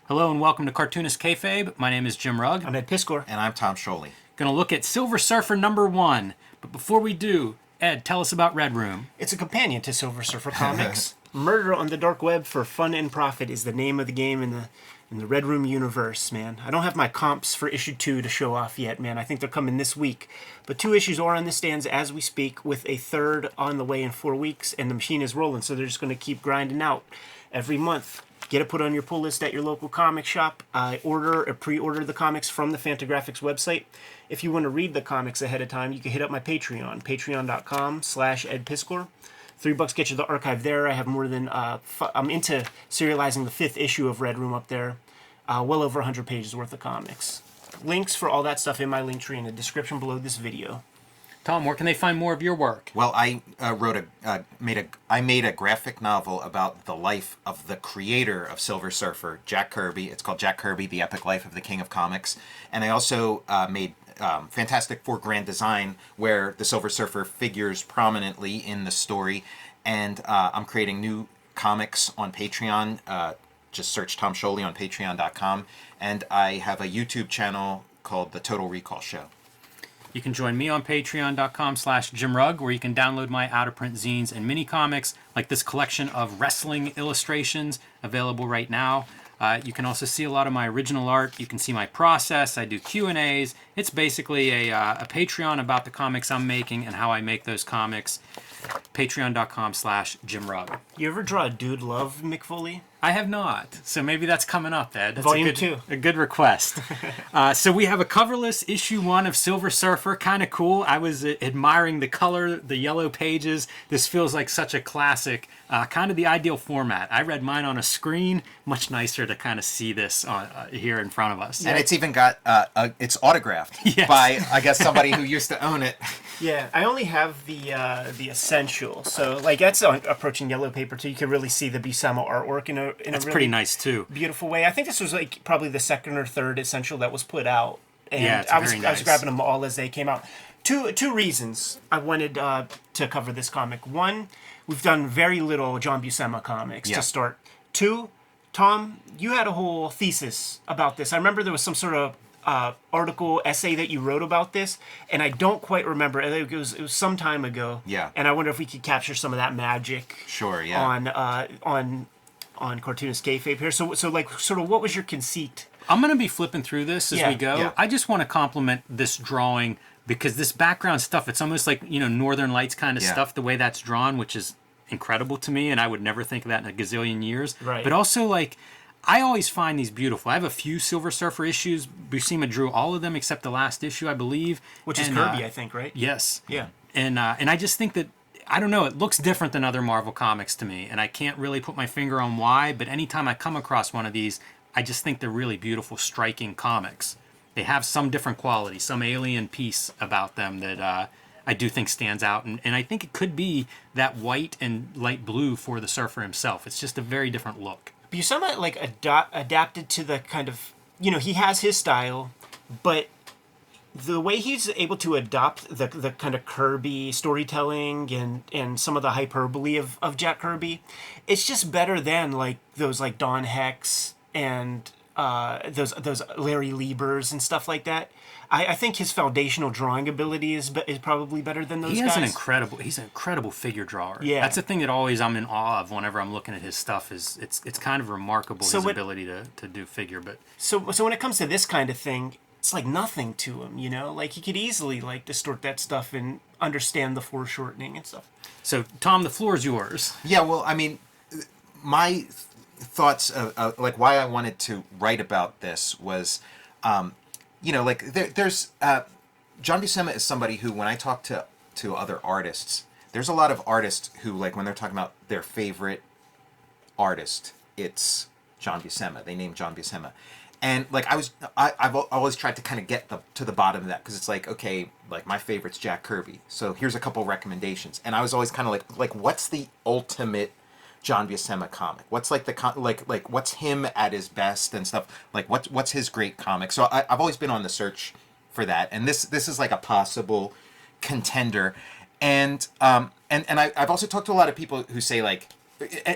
Hello and welcome to Cartoonist Kayfabe. My name is Jim Rugg. I'm Ed Piscor. And I'm Tom Scholey. Going to look at Silver Surfer #1. But before we do, Ed, tell us about Red Room. It's a companion to Silver Surfer comics. Murder on the Dark Web for Fun and Profit is the name of the game in the Red Room universe, man. I don't have my comps for issue 2 to show off yet, man. I think they're coming this week. But 2 issues are on the stands as we speak, with a third on the way in 4 weeks, and the machine is rolling, so they're just going to keep grinding out every month. Get it put on your pull list at your local comic shop. Pre-order the comics from the Fantagraphics website. If you want to read the comics ahead of time, you can hit up my Patreon, patreon.com/edpiscor. $3 gets you the archive there. I have more than, I'm into serializing the 5th issue of Red Room up there. Well over 100 pages worth of comics. Links for all that stuff in my link tree in the description below this video. Tom, where can they find more of your work? Well, I made a graphic novel about the life of the creator of Silver Surfer, Jack Kirby. It's called Jack Kirby: The Epic Life of the King of Comics. And I also made Fantastic Four Grand Design, where the Silver Surfer figures prominently in the story. And I'm creating new comics on Patreon. Just search Tom Scholey on patreon.com. And I have a YouTube channel called The Total Recall Show. You can join me on patreon.com/JimRugg, where you can download my out-of-print zines and mini-comics, like this collection of wrestling illustrations available right now. You can also see a lot of my original art. You can see my process. I do Q&As. It's basically a Patreon about the comics I'm making and how I make those comics. Patreon.com/JimRugg. You ever draw a Dude Love Mick Foley? I have not, so maybe that's coming up, Ed. That's Volume 2. A good request. So we have a coverless issue 1 of Silver Surfer. Kind of cool. I was admiring the color, the yellow pages. This feels like such a classic, kind of the ideal format. I read mine on a screen. Much nicer to kind of see this here in front of us. And it's even got, it's autographed Yes. by, I guess, somebody who used to own it. Yeah, I only have the essential, so like that's approaching yellow paper too. You can really see the Buscema artwork in a That's really pretty nice too. beautiful way. I think this was like probably the second or third essential that was put out, and Yeah, it's I was very nice. grabbing them all as they came out. Two reasons I wanted to cover this comic. One, we've done very little John Buscema comics Yeah. to start. 2, Tom, you had a whole thesis about this. I remember there was some sort of article, essay that you wrote about this, and I don't quite remember. It was some time ago. Yeah. And I wonder if we could capture some of that magic. Sure, yeah. On Cartoonist Kayfabe here. So like, sort of, what was your conceit? I'm going to be flipping through this as Yeah. we go. Yeah. I just want to compliment this drawing because this background stuff, it's almost like, Northern Lights kind of Yeah. stuff, the way that's drawn, which is incredible to me, and I would never think of that in a gazillion years. Right. But also, like, I always find these beautiful. I have a few Silver Surfer issues. Buscema drew all of them except the last issue, I believe. Which is And, Kirby, I think, right? Yes. Yeah. And I just think that, I don't know, it looks different than other Marvel comics to me, and I can't really put my finger on why, but anytime I come across one of these, I just think they're really beautiful, striking comics. They have some different quality, some alien piece about them that I do think stands out, and I think it could be that white and light blue for the Surfer himself. It's just a very different look. Buscema like adapted to the kind of, he has his style, but the way he's able to adopt the kind of Kirby storytelling and some of the hyperbole of Jack Kirby, it's just better than like those like Don Hex and those Larry Liebers and stuff like that. I think his foundational drawing ability is probably better than those guys. He's an incredible figure drawer. Yeah. That's the thing that always I'm in awe of whenever I'm looking at his stuff is it's kind of remarkable, his ability to do figure. But So when it comes to this kind of thing, it's like nothing to him, Like he could easily like distort that stuff and understand the foreshortening and stuff. So Tom, the floor is yours. Yeah, well, I mean, my thoughts of like why I wanted to write about this was, there's John Buscema is somebody who, when I talk to other artists, there's a lot of artists who, like, when they're talking about their favorite artist, it's John Buscema. They name John Buscema. And like I've always tried to kind of get to the bottom of that, because it's like, okay, like my favorite's Jack Kirby, so here's a couple recommendations. And I was always kind of like what's the ultimate John Buscema comic? What's like like what's him at his best and stuff? Like what's his great comic? So I've always been on the search for that, and this is like a possible contender. And I've also talked to a lot of people who say like,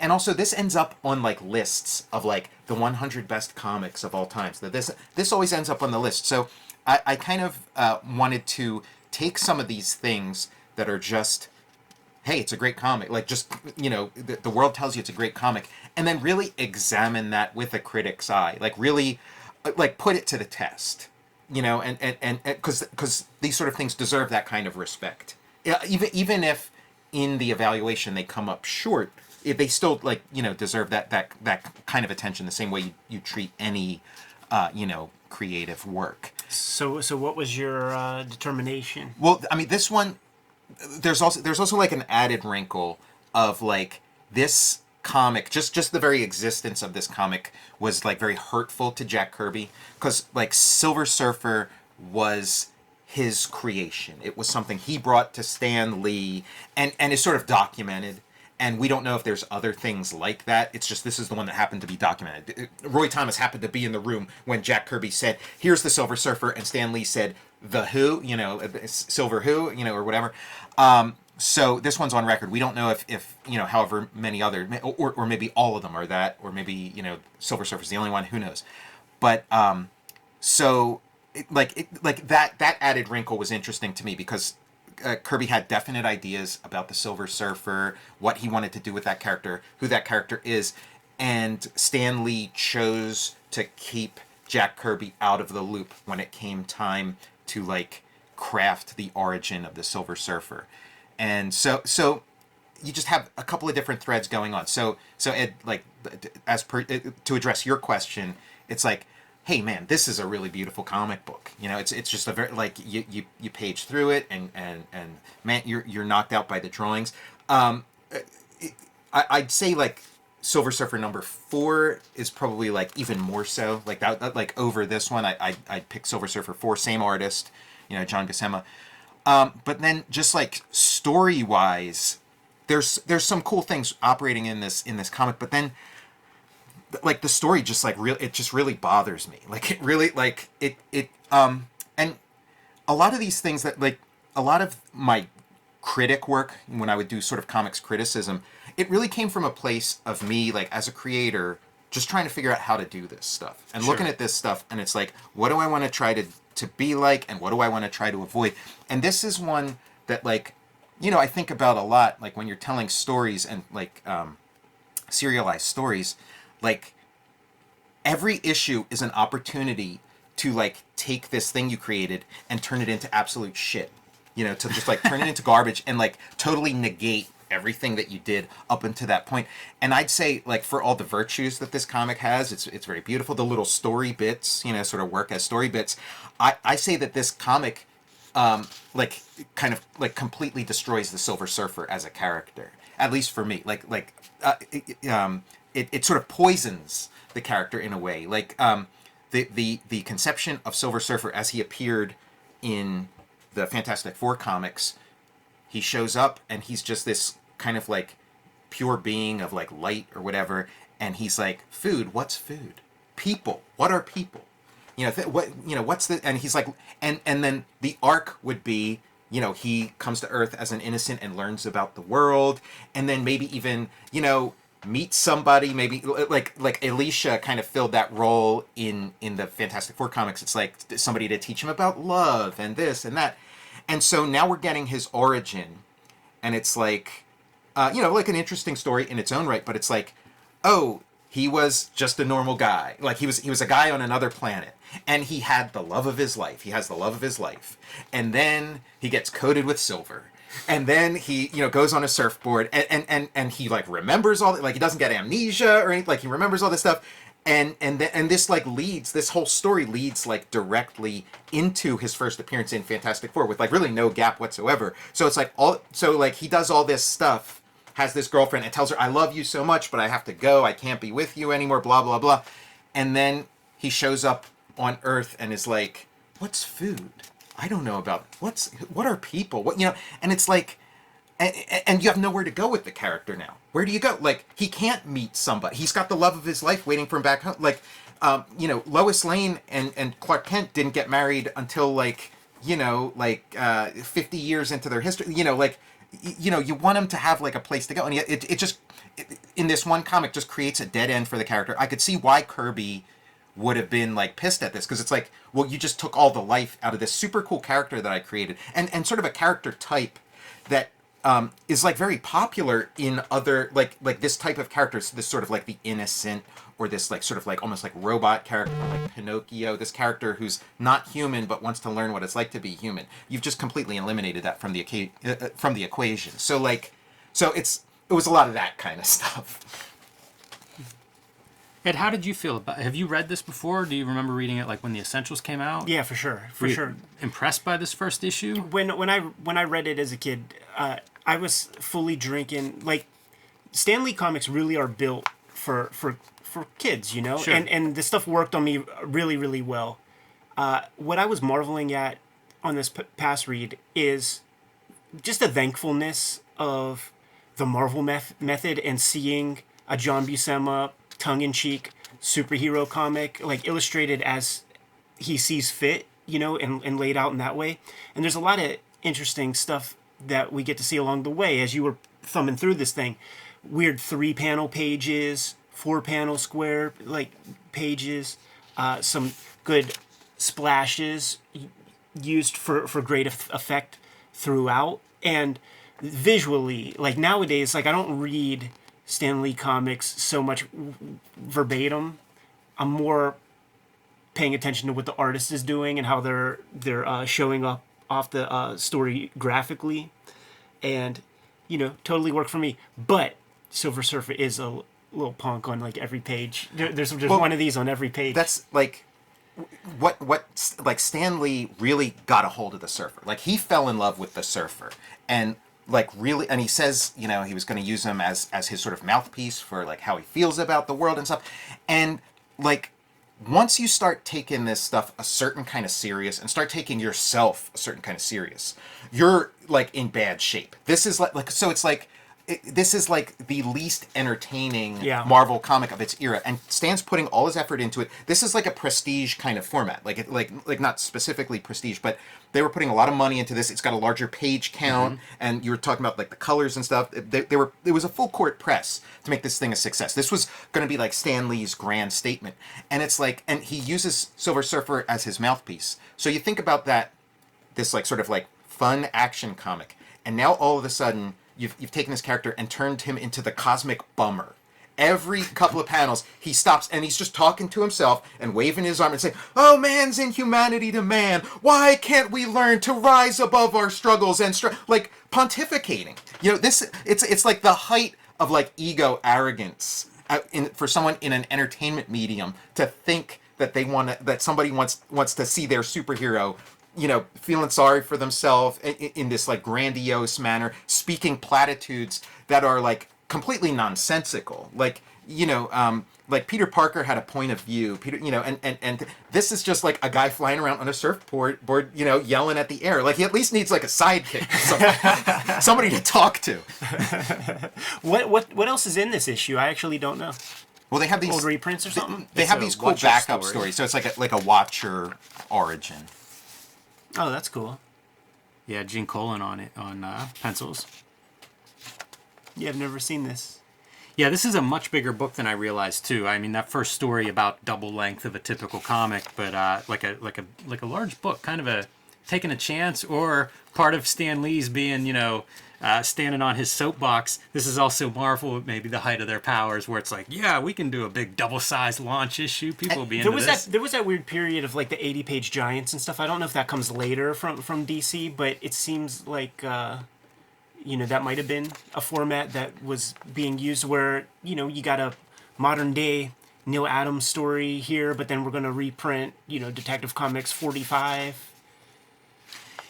and also this ends up on like lists of like the 100 best comics of all time. So this always ends up on the list. So I kind of wanted to take some of these things that are just, hey, it's a great comic. Like, just, the world tells you it's a great comic. And then really examine that with a critic's eye. Like, really, like, put it to the test. And because these sort of things deserve that kind of respect. Yeah, even if in the evaluation they come up short, if they still, like, deserve that kind of attention the same way you treat any, creative work. So what was your determination? Well, I mean, this one, there's also like an added wrinkle of, like, this comic, just the very existence of this comic was, like, very hurtful to Jack Kirby, because, like, Silver Surfer was his creation. It was something he brought to Stan Lee and is sort of documented. And we don't know if there's other things like that. It's just, this is the one that happened to be documented. Roy Thomas happened to be in the room when Jack Kirby said, here's the Silver Surfer, and Stan Lee said, the who, Silver who, or whatever. So this one's on record. We don't know if however many other, or maybe all of them are that, or maybe, Silver Surfer's the only one, who knows. But, so, that added wrinkle was interesting to me, because Kirby had definite ideas about the Silver Surfer, what he wanted to do with that character, who that character is, and Stan Lee chose to keep Jack Kirby out of the loop when it came time to, like, craft the origin of the Silver Surfer. And so you just have a couple of different threads going on. So Ed, like, to address your question, it's like, hey man, this is a really beautiful comic book. It's just a very, like, you page through it and man, you're knocked out by the drawings. I'd say, like, Silver Surfer #4 is probably, like, even more so. Like, that like, over this one, I'd pick Silver Surfer 4, same artist, John Buscema. But then, just, like, story wise, there's some cool things operating in this comic, but then, like, the story just, like, it just really bothers me. Like, it really, like, and a lot of these things that, like, a lot of my critic work, when I would do sort of comics criticism, it really came from a place of me, like, as a creator, just trying to figure out how to do this stuff. And looking at this stuff, and it's like, what do I want to try to be like, and what do I want to try to avoid? And this is one that, like, I think about a lot, like, when you're telling stories and, like, serialized stories, like, every issue is an opportunity to, like, take this thing you created and turn it into absolute shit. To just, like, turn it into garbage and, like, totally negate everything that you did up until that point. And I'd say, like, for all the virtues that this comic has, it's very beautiful. The little story bits, sort of work as story bits. I say that this comic, like, kind of, like, completely destroys the Silver Surfer as a character. At least for me. It sort of poisons the character in a way. Like, the conception of Silver Surfer as he appeared in the Fantastic Four comics, he shows up and he's just this kind of, like, pure being of, like, light or whatever, and he's like, food, what's food? People, what are people? What's the, and he's like, and then the arc would be, he comes to Earth as an innocent and learns about the world, and then maybe even, meet somebody, maybe like Alicia kind of filled that role in the Fantastic Four comics. It's like somebody to teach him about love and this and that. And so now we're getting his origin, and it's like, like, an interesting story in its own right, but it's like, oh, he was just a normal guy. Like, he was a guy on another planet, and he had the love of his life. He has the love of his life. And then he gets coated with silver. And then he, goes on a surfboard, and he, like, remembers all that. Like, he doesn't get amnesia or anything. Like, he remembers all this stuff. And this, like, this whole story leads, like, directly into his first appearance in Fantastic Four with, like, really no gap whatsoever. So it's like, he does all this stuff, has this girlfriend, and tells her, I love you so much, but I have to go. I can't be with you anymore, blah, blah, blah. And then he shows up on Earth and is like, what's food? I don't know about, what are people? What, and it's like, and you have nowhere to go with the character now. Where do you go? Like, he can't meet somebody. He's got the love of his life waiting for him back home. Like, Lois Lane and Clark Kent didn't get married until, like, 50 years into their history. You want them to have, like, a place to go. And it in this one comic just creates a dead end for the character. I could see why Kirby would have been like pissed at this, because it's like, well, you just took all the life out of this super cool character that I created, and sort of a character type that is like very popular in other like this type of characters, this sort of like the innocent, or this like sort of like almost like robot character, like Pinocchio, this character who's not human but wants to learn what it's like to be human. You've just completely eliminated that from the equation. So like, it was a lot of that kind of stuff. Ed, how did you feel about? Have you read this before? Do you remember reading it like when the Essentials came out? Yeah, for sure, Were you sure. Impressed by this first issue? When I read it as a kid, I was fully drinking. Like, Stan Lee comics really are built for kids, you know, Sure. and this stuff worked on me really, really well. What I was marveling at on this past read is just the thankfulness of the Marvel method, and seeing a John Buscema tongue-in-cheek superhero comic like illustrated as he sees fit, you know, and laid out in that way. And there's a lot of interesting stuff that we get to see along the way as you were thumbing through this thing. Weird 3-panel pages, 4-panel square like pages, some good splashes used for great effect throughout. And visually, like nowadays, like I don't read Stan Lee comics so much verbatim. I'm more paying attention to what the artist is doing and how they're showing up off the story graphically, and you know, totally worked for me. But Silver Surfer is a little punk on like every page. There's one of these on every page. That's like what like Stan Lee really got a hold of the Surfer. Like he fell in love with the Surfer, and like really, and he says, you know, he was going to use him as his sort of mouthpiece for like how he feels about the world and stuff. And like once you start taking this stuff a certain kind of serious, and start taking yourself a certain kind of serious, you're like in bad shape. This is like so it's like this is like the least entertaining Marvel comic of its era, and Stan's putting all his effort into it. This is like a prestige kind of format, like not specifically prestige, but they were putting a lot of money into this. It's got a larger page count, and you were talking about like the colors and stuff. It was a full court press to make this thing a success. This was going to be like Stan Lee's grand statement, and it's like, and he uses Silver Surfer as his mouthpiece. So you think about that, this like sort of like fun action comic, and now all of a sudden you've taken this character and turned him into the cosmic bummer. Every couple of panels, he stops and he's just talking to himself and waving his arm and saying, "Oh, man's inhumanity to man. Why can't we learn to rise above our struggles and like pontificating?" You know, this it's like the height of like ego arrogance for someone in an entertainment medium to think that that somebody wants to see their superhero, you know, feeling sorry for themselves in this like grandiose manner, speaking platitudes that are like completely nonsensical. Like, you know, like Peter Parker had a point of view. Peter, you know, and this is just like a guy flying around on a surfboard, you know, yelling at the air. Like he at least needs like a sidekick, somebody to talk to. What else is in this issue? I actually don't know. Well, they have these old reprints or something. They have these cool backup stories. So it's like a Watcher origin. Oh, that's cool. Yeah, Gene Colan on it on pencils. Yeah, I've never seen this. Yeah, this is a much bigger book than I realized too. I mean, that first story about double length of a typical comic, but like a large book, kind of a taking a chance, or part of Stan Lee's being, you know, standing on his soapbox. This is also Marvel, maybe the height of their powers, where it's like, yeah, we can do a big double-sized launch issue. People will be into this. There was that weird period of like the 80-page giants and stuff. I don't know if that comes later from DC, but it seems like you know, that might have been a format that was being used where, you know, you got a modern-day Neil Adams story here, but then we're going to reprint, you know, Detective Comics 45.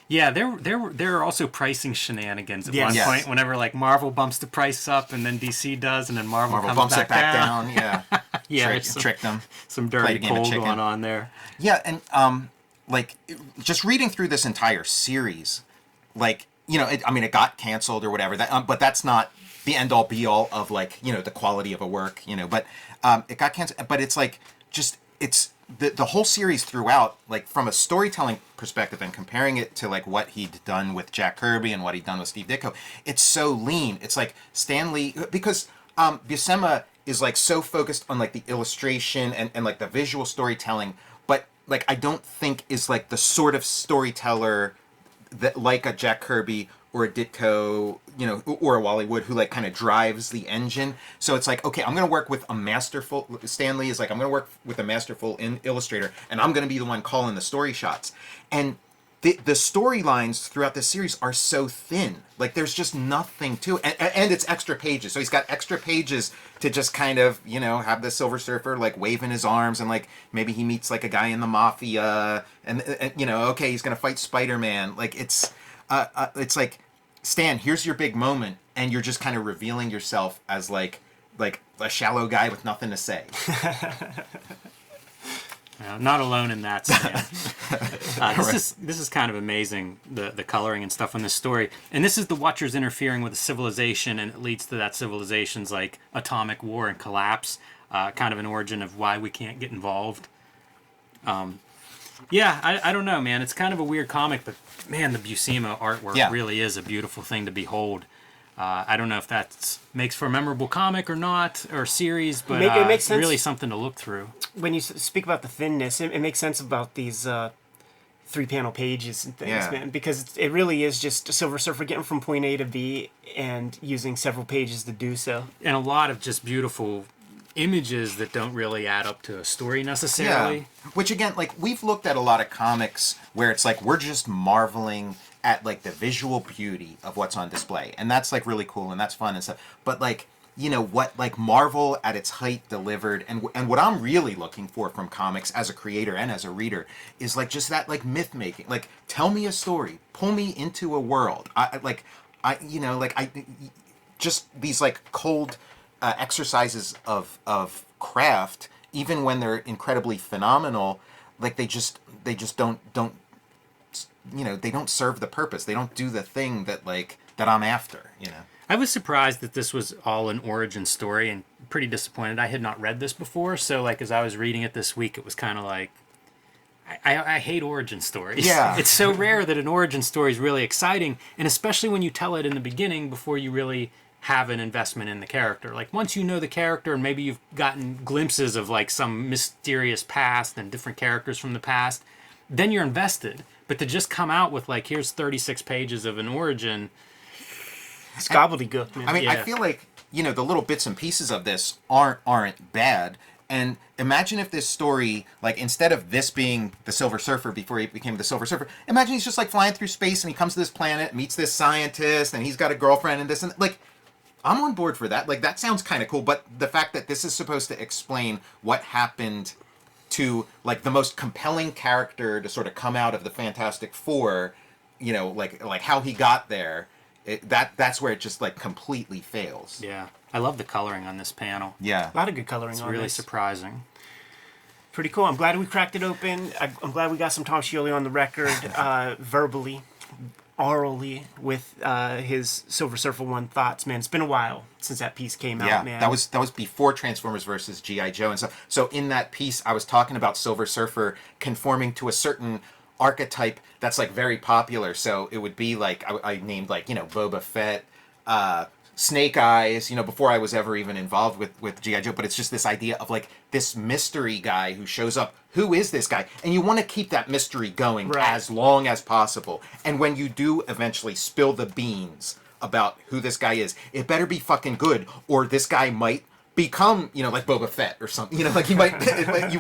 Yeah, there are also pricing shenanigans at one Yes. point. Whenever like Marvel bumps the price up, and then DC does, and then Marvel comes bumps back it back down. Yeah, Yeah, trick them. Some Played a dirty game of cold chicken. going on there. Yeah, and like just reading through this entire series, like, you know, it got canceled or whatever. That, but that's not the end all be all of like, you know, the quality of a work, you know. But it got canceled. But it's like just it's the whole series throughout, like from a storytelling perspective, and comparing it to like what he'd done with Jack Kirby and what he'd done with Steve Ditko, it's so lean. It's like Stan Lee, because Buscema is like so focused on like the illustration and like the visual storytelling, but like I don't think is like the sort of storyteller that like a Jack Kirby or a Ditko, you know, or a Wally Wood who like kind of drives the engine. So it's like, okay, I'm going to work with a masterful, Stanley is like, I'm going to work with a masterful illustrator and I'm going to be the one calling the story shots. And the storylines throughout this series are so thin. Like there's just nothing to it. And it's extra pages. So he's got extra pages to just kind of, you know, have the Silver Surfer like waving his arms and like maybe he meets like a guy in the mafia and you know, okay, he's going to fight Spider-Man. Like it's like, Stan, here's your big moment, and you're just kind of revealing yourself as like a shallow guy with nothing to say. Not alone in that, Stan. This is kind of amazing, the coloring and stuff on this story. And this is the Watchers interfering with a civilization, and it leads to that civilization's like atomic war and collapse. Kind of an origin of why we can't get involved. Yeah, I don't know, man. It's kind of a weird comic, but man, the Buscema artwork really is a beautiful thing to behold. I don't know if that makes for a memorable comic or not, or series, but it makes sense. Really something to look through. When you speak about the thinness, it makes sense about these 3-panel pages and things, man, because it really is just Silver Surfer getting from point A to B and using several pages to do so. And a lot of just beautiful images that don't really add up to a story necessarily. Yeah. Which again, like we've looked at a lot of comics where it's like we're just marveling at like the visual beauty of what's on display, and that's like really cool and that's fun and stuff. But like, you know what, like Marvel at its height delivered, and what I'm really looking for from comics as a creator and as a reader is like just that like myth making. Like tell me a story, pull me into a world. Just these like cold exercises of craft, even when they're incredibly phenomenal, like they just don't you know, they don't serve the purpose. They don't do the thing that I'm after, you know. I was surprised that this was all an origin story and pretty disappointed. I had not read this before, so like as I was reading it this week, it was kind of like I hate origin stories. Yeah. It's so rare that an origin story is really exciting, and especially when you tell it in the beginning before you really have an investment in the character. Like once you know the character and maybe you've gotten glimpses of like some mysterious past and different characters from the past, then you're invested. But to just come out with like, here's 36 pages of an origin. It's gobbledygook, man. I mean, I feel like, you know, the little bits and pieces of this aren't bad. And imagine if this story, like instead of this being the Silver Surfer before he became the Silver Surfer, imagine he's just like flying through space and he comes to this planet, meets this scientist, and he's got a girlfriend and this and like, I'm on board for that. Like, that sounds kind of cool. But the fact that this is supposed to explain what happened to, like, the most compelling character to sort of come out of the Fantastic Four, you know, like how he got there, that's where it just, like, completely fails. Yeah. I love the coloring on this panel. Yeah. A lot of good coloring on It's this. really surprising. Pretty cool. I'm glad we cracked it open. I'm glad we got some Tom Scioli on the record, verbally, orally, with his Silver Surfer 1 thoughts. Man, it's been a while since that piece came out, man. That was before Transformers versus G.I. Joe and stuff. So in that piece, I was talking about Silver Surfer conforming to a certain archetype that's like very popular. So it would be like, I named like, you know, Boba Fett, Snake Eyes, you know, before I was ever even involved with G.I. Joe. But it's just this idea of like this mystery guy who shows up. Who is this guy? And you want to keep that mystery going as long as possible. And when you do eventually spill the beans about who this guy is, it better be fucking good, or this guy might become, you know, like Boba Fett or something. You know, like you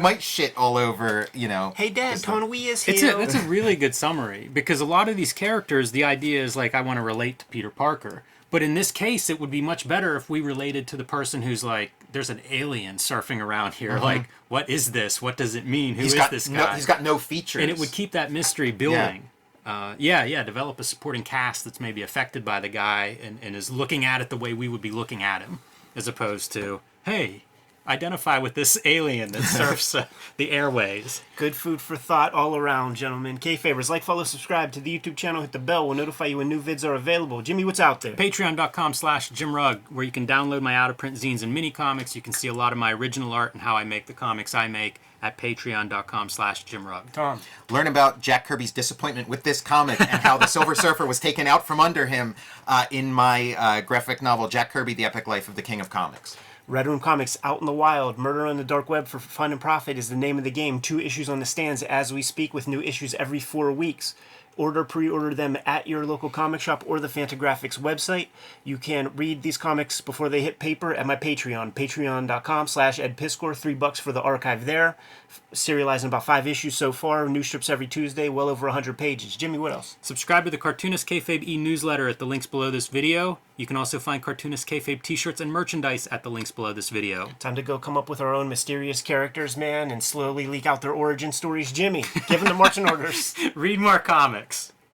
might shit all over, you know. Hey, Dad, Tony is here. It's a really good summary, because a lot of these characters, the idea is like, I want to relate to Peter Parker. But in this case, it would be much better if we related to the person who's like, there's an alien surfing around here. Mm-hmm. Like, what is this? What does it mean? Who is this guy? He's got no features. And it would keep that mystery building. Develop a supporting cast that's maybe affected by the guy and is looking at it the way we would be looking at him, as opposed to, hey, identify with this alien that surfs the airways. Good food for thought all around, gentlemen. Kayfabers, like, follow, subscribe to the YouTube channel. Hit the bell. We'll notify you when new vids are available. Jimmy, what's out there? Patreon.com/JimRugg, where you can download my out-of-print zines and mini comics. You can see a lot of my original art and how I make the comics I make at patreon.com/JimRugg. Tom. Learn about Jack Kirby's disappointment with this comic and how the Silver Surfer was taken out from under him in my graphic novel, Jack Kirby, The Epic Life of the King of Comics. Red Room Comics, Out in the Wild, Murder on the Dark Web for Fun and Profit is the name of the game. 2 issues on the stands as we speak, with new issues every 4 weeks. Pre-order them at your local comic shop or the Fantagraphics website. You can read these comics before they hit paper at my Patreon, patreon.com/EdPiskor, $3 for the archive there. Serializing about 5 issues so far, new strips every Tuesday, well over 100 pages. Jimmy, what else? Subscribe to the Cartoonist Kayfabe e-newsletter at the links below this video. You can also find Cartoonist Kayfabe t-shirts and merchandise at the links below this video. Time to go come up with our own mysterious characters, man, and slowly leak out their origin stories. Jimmy, give them the marching orders. Read more comics.